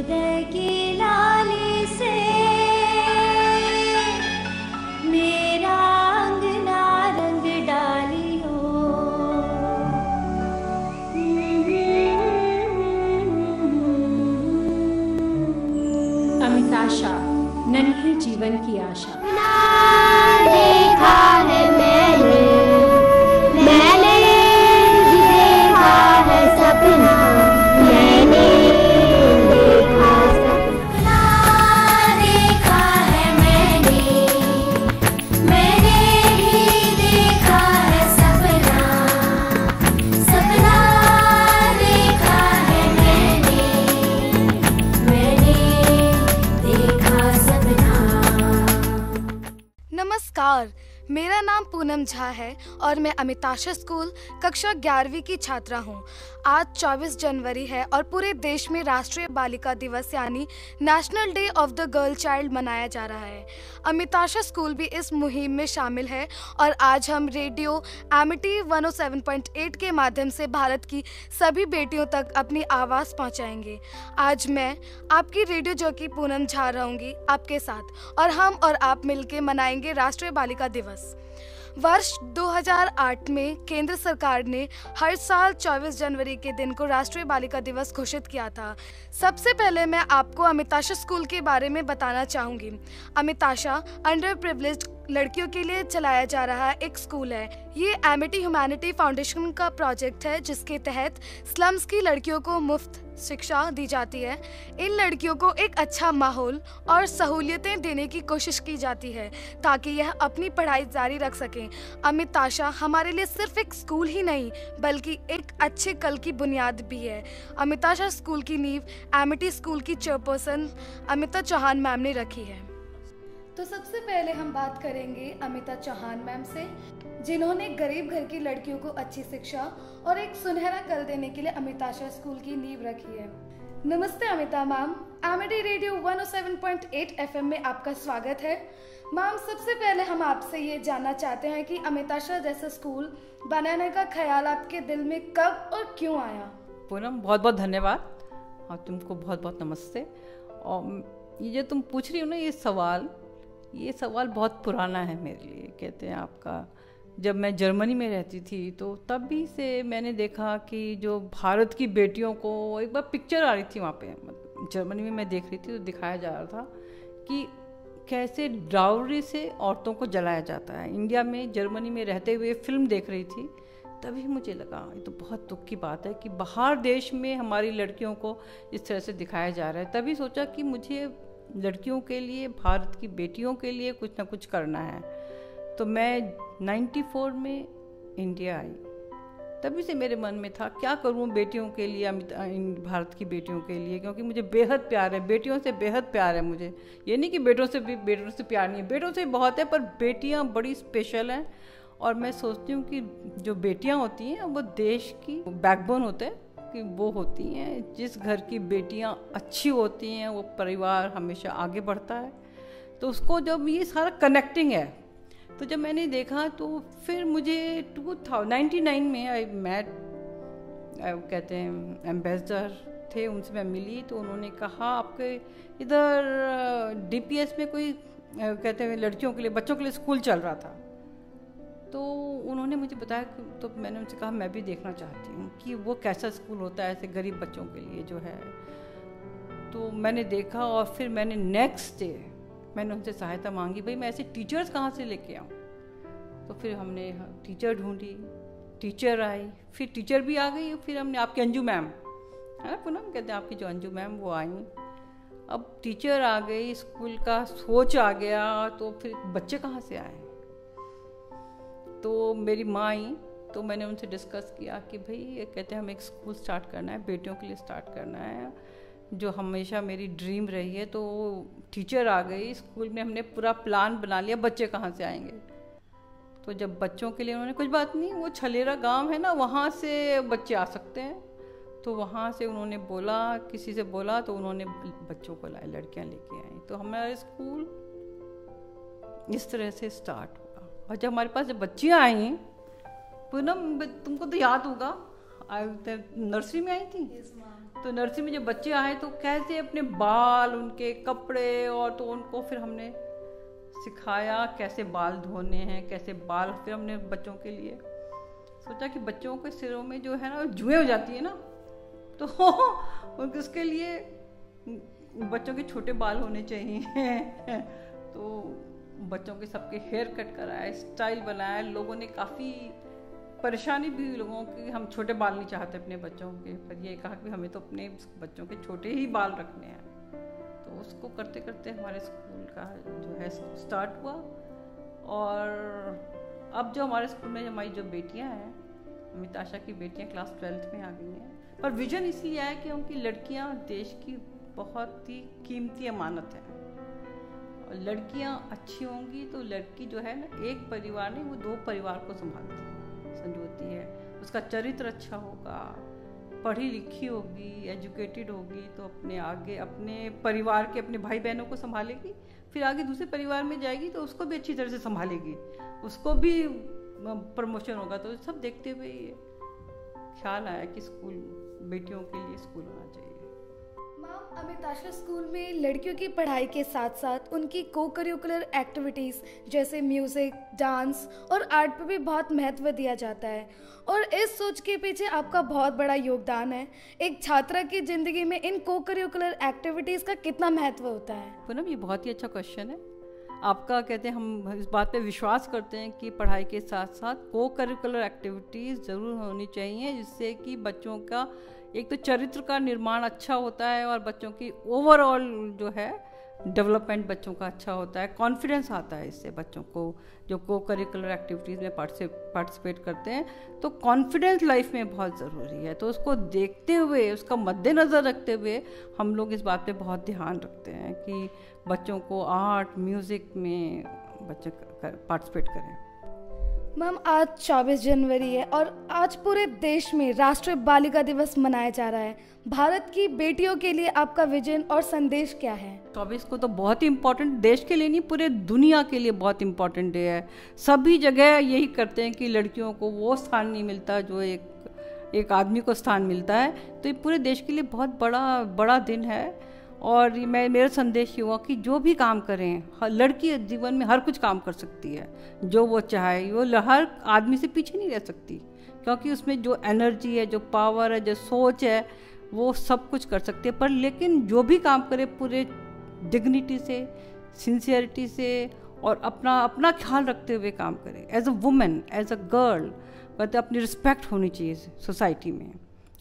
उदय की लाली से मेरा अंगना रंग डालियो। अमिताशा, नन्हे जीवन की आशा। देखा है मैंने देखा है सपना, मैंने देखा सपना, देखा है मैंने भी देखा है सपना, सपना देखा है मैंने देखा सपना। नमस्कार, मेरा नाम पूनम झा है और मैं अमिताशा स्कूल कक्षा 11वीं की छात्रा हूँ। आज 24 जनवरी है और पूरे देश में राष्ट्रीय बालिका दिवस यानी national day of the girl child मनाया जा रहा है। अमिताशा स्कूल भी इस मुहिम में शामिल है और आज हम रेडियो एमिटी 107.8 के माध्यम से भारत की सभी बेटियों तक अपनी आवाज़ पहुँचाएंगे। आज मैं आपकी रेडियो जॉकी पूनम झा रहूँगी आपके साथ और हम और आप मिलकर मनाएंगे राष्ट्रीय बालिका दिवस। वर्ष 2008 में केंद्र सरकार ने हर साल 24 जनवरी के दिन को राष्ट्रीय बालिका दिवस घोषित किया था। सबसे पहले मैं आपको अमिताशा स्कूल के बारे में बताना चाहूँगी। अमिताशा अंडर प्रिविलेज्ड लड़कियों के लिए चलाया जा रहा एक स्कूल है। ये एमिटी ह्यूमैनिटी फाउंडेशन का प्रोजेक्ट है जिसके तहत स्लम्स की लड़कियों को मुफ्त शिक्षा दी जाती है। इन लड़कियों को एक अच्छा माहौल और सहूलियतें देने की कोशिश की जाती है ताकि यह अपनी पढ़ाई जारी रख सकें। अमिताशा हमारे लिए सिर्फ एक स्कूल ही नहीं बल्कि एक अच्छे कल की बुनियाद भी है। अमिताशा स्कूल की नींव एमिटी स्कूल की चेयरपर्सन अमिता चौहान मैम ने रखी है। तो सबसे पहले हम बात करेंगे अमिता चौहान मैम से, जिन्होंने गरीब घर की लड़कियों को अच्छी शिक्षा और एक सुनहरा कल देने के लिए अमिताशा स्कूल की नींव रखी है। नमस्ते Amita ma'am, Amity radio 107.8 FM में आपका स्वागत है। मैम, सबसे पहले हम आपसे ये जानना चाहते हैं कि अमिताशा जैसा स्कूल बनाने का ख्याल आपके दिल में कब और क्यों आया? पूनम, बहुत बहुत धन्यवाद और तुमको बहुत बहुत नमस्ते। और ये जो तुम पूछ रही हो ना ये सवाल बहुत पुराना है मेरे लिए। कहते हैं आपका, जब मैं जर्मनी में रहती थी तो तब भी से मैंने देखा कि जो भारत की बेटियों को, एक बार पिक्चर आ रही थी वहाँ पे जर्मनी में मैं देख रही थी तो दिखाया जा रहा था कि कैसे डाउरी से औरतों को जलाया जाता है। इंडिया में जर्मनी में रहते हुए फिल्म देख रही थी, तभी मुझे लगा ये तो बहुत दुख की बात है कि बाहर देश में हमारी लड़कियों को इस तरह से दिखाया जा रहा है। तभी सोचा कि मुझे लड़कियों के लिए, भारत की बेटियों के लिए कुछ ना कुछ करना है। तो मैं 94 में इंडिया आई, तभी से मेरे मन में था क्या करूं बेटियों के लिए, भारत की बेटियों के लिए, क्योंकि मुझे बेहद प्यार है, बेटियों से बेहद प्यार है मुझे। ये नहीं कि बेटों से प्यार नहीं है, बेटों से बहुत है, पर बेटियां बड़ी स्पेशल हैं। और मैं सोचती हूँ कि जो बेटियां होती हैं वो देश की बैकबोन होते हैं, कि वो होती हैं, जिस घर की बेटियां अच्छी होती हैं वो परिवार हमेशा आगे बढ़ता है। तो उसको जब ये सारा कनेक्टिंग है, तो जब मैंने देखा तो फिर मुझे 1999 में आई मेट, कहते हैं एम्बेसडर थे, उनसे मैं मिली तो उन्होंने कहा आपके इधर DPS में कोई कहते हैं लड़कियों के लिए, बच्चों के लिए स्कूल चल रहा था। तो उन्होंने मुझे बताया, तो मैंने उनसे कहा मैं भी देखना चाहती हूँ कि वो कैसा स्कूल होता है ऐसे गरीब बच्चों के लिए जो है। तो मैंने देखा और फिर मैंने नेक्स्ट डे मैंने उनसे सहायता मांगी, भाई मैं ऐसे टीचर्स कहाँ से लेके आऊँ। तो फिर हमने टीचर ढूंढी, टीचर आई, फिर टीचर भी आ गई, फिर हमने आपकी अंजू मैम है ना पूनम, कहते हैं आपकी जो अंजू मैम वो आई। अब टीचर आ गई, स्कूल का सोच आ गया, तो फिर बच्चे कहाँ से आए। तो मेरी माँ आई तो मैंने उनसे डिस्कस किया कि भाई ये कहते हैं हम एक स्कूल स्टार्ट करना है, बेटियों के लिए स्टार्ट करना है, जो हमेशा मेरी ड्रीम रही है। तो टीचर आ गई, स्कूल में हमने पूरा प्लान बना लिया, बच्चे कहाँ से आएंगे। तो जब बच्चों के लिए उन्होंने, कुछ बात नहीं, वो छलेरा गांव है ना, वहाँ से बच्चे आ सकते हैं। तो वहाँ से उन्होंने बोला, किसी से बोला, तो उन्होंने बच्चों को लाए, लड़कियाँ लेके आई। तो हमारा स्कूल इस तरह से स्टार्ट हुआ। और जब हमारे पास जब बच्चियाँ आई, पूनम तुमको तो याद होगा, नर्सरी में आई थी, तो नर्सरी में जब बच्चे आए तो कैसे अपने बाल, उनके कपड़े, और तो उनको फिर हमने सिखाया कैसे बाल धोने हैं, कैसे बाल, फिर हमने बच्चों के लिए सोचा कि बच्चों के सिरों में जो है ना जुएं हो जाती है ना, तो उसके लिए बच्चों के छोटे बाल होने चाहिए। तो बच्चों के सबके हेयर कट कराए, स्टाइल बनाया। लोगों ने काफ़ी परेशानी भी हुई लोगों की, हम छोटे बाल नहीं चाहते अपने बच्चों के, पर ये कहा कि हमें तो अपने बच्चों के छोटे ही बाल रखने हैं। तो उसको करते करते हमारे स्कूल का जो है स्टार्ट हुआ। और अब जो हमारे स्कूल में हमारी जो बेटियां हैं, अमिताशा की बेटियां क्लास 12th में आ गई हैं। पर विजन इसलिए आया कि उनकी लड़कियां देश की बहुत ही कीमती अमानत है, और लड़कियां अच्छी होंगी तो लड़की जो है ना एक परिवार नहीं, वो 2 परिवार को संजोती है। उसका चरित्र अच्छा होगा, पढ़ी लिखी होगी, एजुकेटेड होगी, तो अपने आगे अपने परिवार के अपने भाई बहनों को संभालेगी, फिर आगे दूसरे परिवार में जाएगी तो उसको भी अच्छी तरह से संभालेगी, उसको भी प्रमोशन होगा। तो सब देखते हुए ये ख्याल आया कि स्कूल, बेटियों के लिए स्कूल होना चाहिए। मैम, अमिताशा स्कूल में लड़कियों की पढ़ाई के साथ साथ उनकी को करिकुलर एक्टिविटीज़ जैसे म्यूज़िक, डांस और आर्ट पर भी बहुत महत्व दिया जाता है, और इस सोच के पीछे आपका बहुत बड़ा योगदान है। एक छात्रा की ज़िंदगी में इन को करिकुलर एक्टिविटीज़ का कितना महत्व होता है? पूनम, ये बहुत ही अच्छा क्वेश्चन है आपका। कहते हैं हम इस बात पे विश्वास करते हैं कि पढ़ाई के साथ साथ को करिकुलर एक्टिविटीज़ ज़रूर होनी चाहिए, जिससे कि बच्चों का एक तो चरित्र का निर्माण अच्छा होता है, और बच्चों की ओवरऑल जो है डेवलपमेंट बच्चों का अच्छा होता है, कॉन्फिडेंस आता है इससे बच्चों को। जो को करिकुलर एक्टिविटीज़ में पार्टिसिपेट करते हैं तो कॉन्फिडेंस लाइफ में बहुत ज़रूरी है। तो उसको देखते हुए, उसका मद्देनज़र रखते हुए हम लोग इस बात पे बहुत ध्यान रखते हैं कि बच्चों को आर्ट, म्यूज़िक में बच्चे पार्टिसिपेट करें। मैम, आज 24 जनवरी है और आज पूरे देश में राष्ट्रीय बालिका दिवस मनाया जा रहा है। भारत की बेटियों के लिए आपका विजन और संदेश क्या है? 24 को तो बहुत ही इम्पोर्टेंट, देश के लिए नहीं पूरे दुनिया के लिए बहुत इम्पोर्टेंट डे है। सभी जगह यही करते हैं कि लड़कियों को वो स्थान नहीं मिलता जो एक आदमी को स्थान मिलता है। तो ये पूरे देश के लिए बहुत बड़ा दिन है। और मेरा संदेश ये हुआ कि जो भी काम करें, लड़की जीवन में हर कुछ काम कर सकती है, जो वो चाहे। वो हर आदमी से पीछे नहीं रह सकती, क्योंकि उसमें जो एनर्जी है, जो पावर है, जो सोच है, वो सब कुछ कर सकती है। पर लेकिन जो भी काम करे पूरे डिग्निटी से, सिंसियरिटी से और अपना ख्याल रखते हुए काम करे। As a women, as a girl, कहते अपनी रिस्पेक्ट होनी चाहिए सोसाइटी में।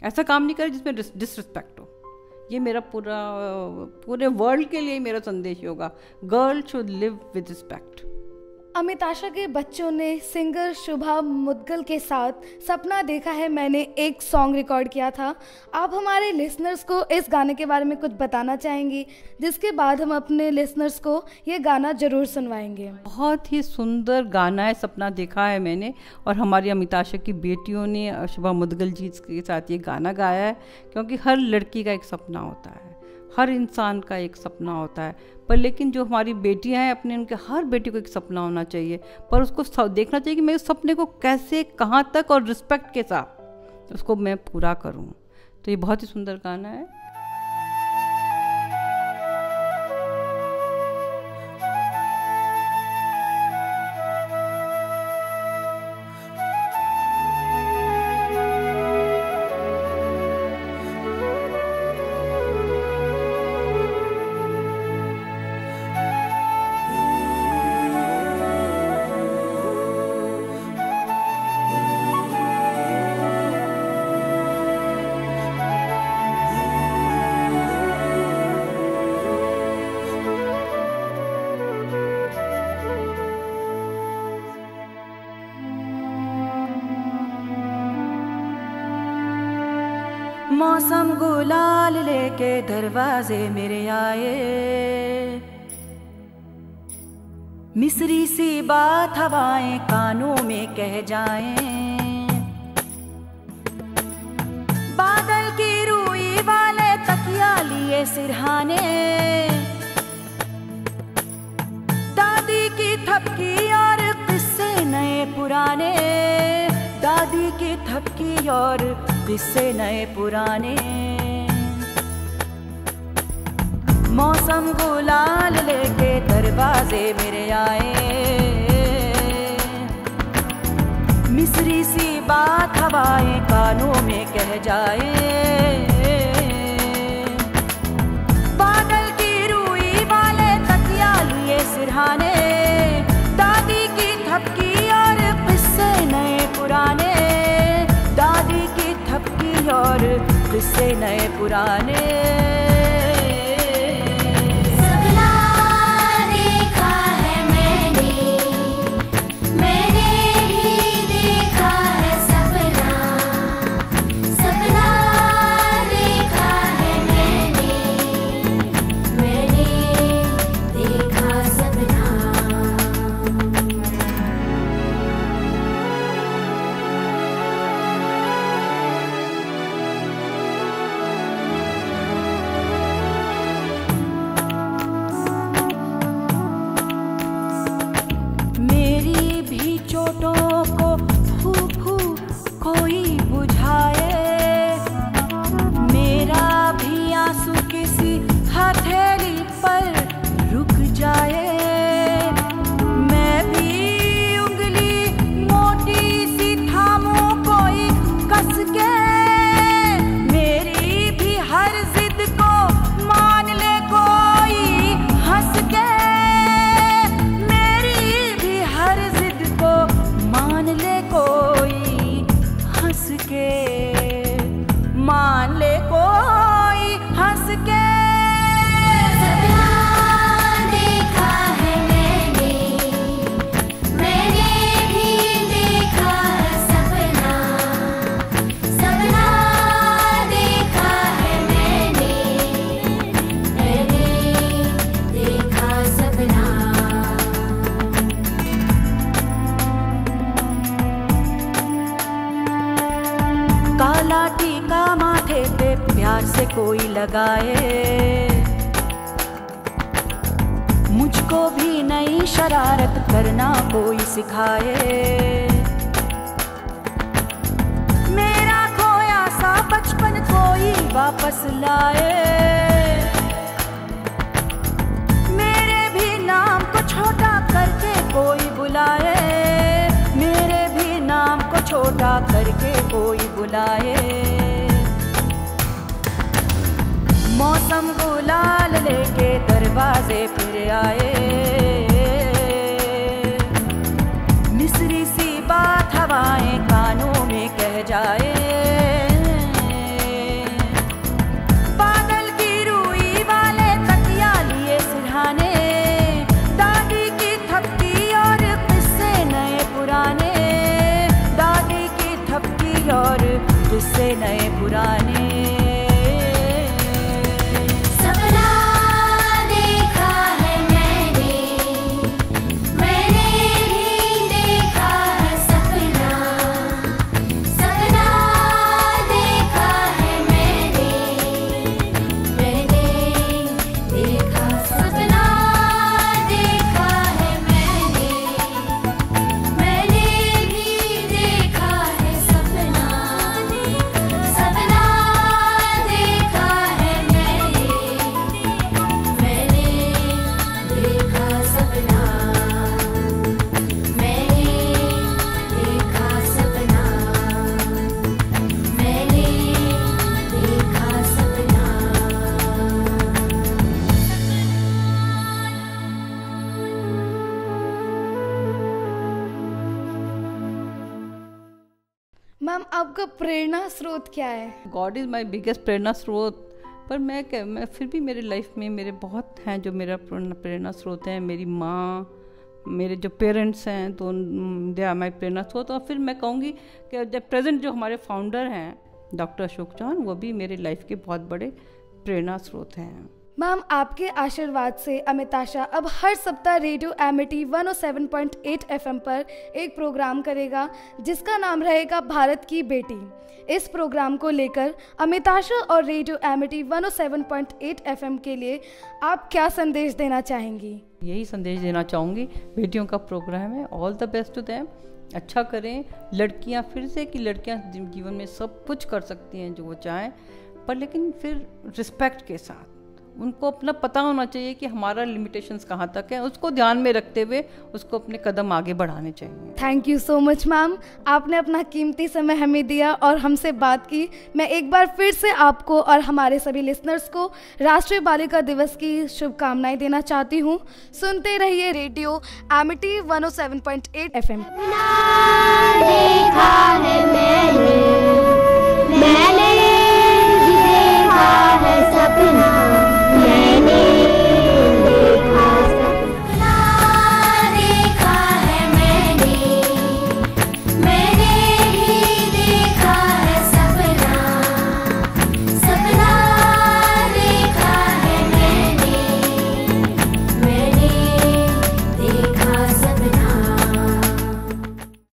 ऐसा काम नहीं करे जिसमें डिसरिस्पेक्ट हो। ये मेरा पूरे वर्ल्ड के लिए मेरा संदेश होगा, girl should live with respect. Amitasha के बच्चों ने सिंगर शुभा मुद्गल के साथ सपना देखा है मैंने एक सॉन्ग रिकॉर्ड किया था। आप हमारे लिसनर्स को इस गाने के बारे में कुछ बताना चाहेंगी, जिसके बाद हम अपने लिसनर्स को ये गाना ज़रूर सुनवाएंगे। बहुत ही सुंदर गाना है सपना देखा है मैंने, और हमारी अमिताशा की बेटियों ने शुभा मुद्गल जी के साथ ये गाना गाया है। क्योंकि हर लड़की का एक सपना होता है, हर इंसान का एक सपना होता है, पर लेकिन जो हमारी बेटियां हैं अपने, उनके हर बेटी को एक सपना होना चाहिए, पर उसको देखना चाहिए कि मैं उस सपने को कैसे, कहाँ तक और रिस्पेक्ट के साथ उसको मैं पूरा करूँ। तो ये बहुत ही सुंदर गाना है। मौसम गुलाल लेके दरवाजे मेरे आए, मिस्री सी बात हवाएं कानों में कह जाएं। बादल की रूई वाले तकिया लिए सिरहाने, दादी की थपकी और किस्से नए पुराने, दादी की थपकी और किस्से नए पुराने। मौसम गुलाल लेके दरवाजे मेरे आए, मिस्री सी बात हवाएं कानों में कह जाए। बादल की रूई वाले तकिया लिए सिरहाने, दादी की थपकी और किस्से नए पुराने, दादी की थपकी और किस्से नए पुराने। काला टीका माथे पे प्यार से कोई लगाए, मुझको भी नई शरारत करना कोई सिखाए। मेरा खोया सा बचपन कोई वापस लाए, मेरे भी नाम को छोटा करके कोई बुलाए, मेरे भी नाम को छोटा करके कोई बुलाए। मौसम गुलाल लेके दरवाजे फिर आए, मिस्री सी बात हवाएं कानों में कह जाए। बादल की रूई वाले तकिया लिए सिरहाने, दादी की थपकी और किस्से नए पुराने, दादी की थपकी और किस्से नए पुराने। मैम, आपका प्रेरणा स्रोत क्या है? गॉड इज़ माई बिगेस्ट प्रेरणा स्रोत। पर मैं फिर भी मेरे लाइफ में मेरे बहुत हैं जो मेरा प्रेरणा स्रोत हैं। मेरी माँ, मेरे जो पेरेंट्स हैं, तो दे आर माई प्रेरणा स्रोत। और फिर मैं कहूँगी कि जब प्रेजेंट जो हमारे फाउंडर हैं डॉक्टर अशोक चौहान, वो भी मेरे लाइफ के बहुत बड़े प्रेरणा स्रोत हैं। मैम, आपके आशीर्वाद से अमिताशा अब हर सप्ताह रेडियो एमिटी 107.8 FM पर एक प्रोग्राम करेगा जिसका नाम रहेगा भारत की बेटी। इस प्रोग्राम को लेकर अमिताशा और रेडियो एमिटी 107.8 FM के लिए आप क्या संदेश देना चाहेंगी? यही संदेश देना चाहूँगी, बेटियों का प्रोग्राम है, all the best to them. अच्छा करें। लड़कियाँ फिर से कि लड़कियाँ जीवन में सब कुछ कर सकती हैं जो वो चाहें, पर लेकिन फिर रिस्पेक्ट के साथ, उनको अपना पता होना चाहिए कि हमारा लिमिटेशंस कहाँ तक है, उसको ध्यान में रखते हुए उसको अपने कदम आगे बढ़ाने चाहिए। Thank you so much ma'am, आपने अपना कीमती समय हमें दिया और हमसे बात की। मैं एक बार फिर से आपको और हमारे सभी लिसनर्स को राष्ट्रीय बालिका दिवस की शुभकामनाएं देना चाहती हूँ। सुनते रहिए रेडियो एमिटी 107.8 FM। देखा है मैंने भी देखा है सपना।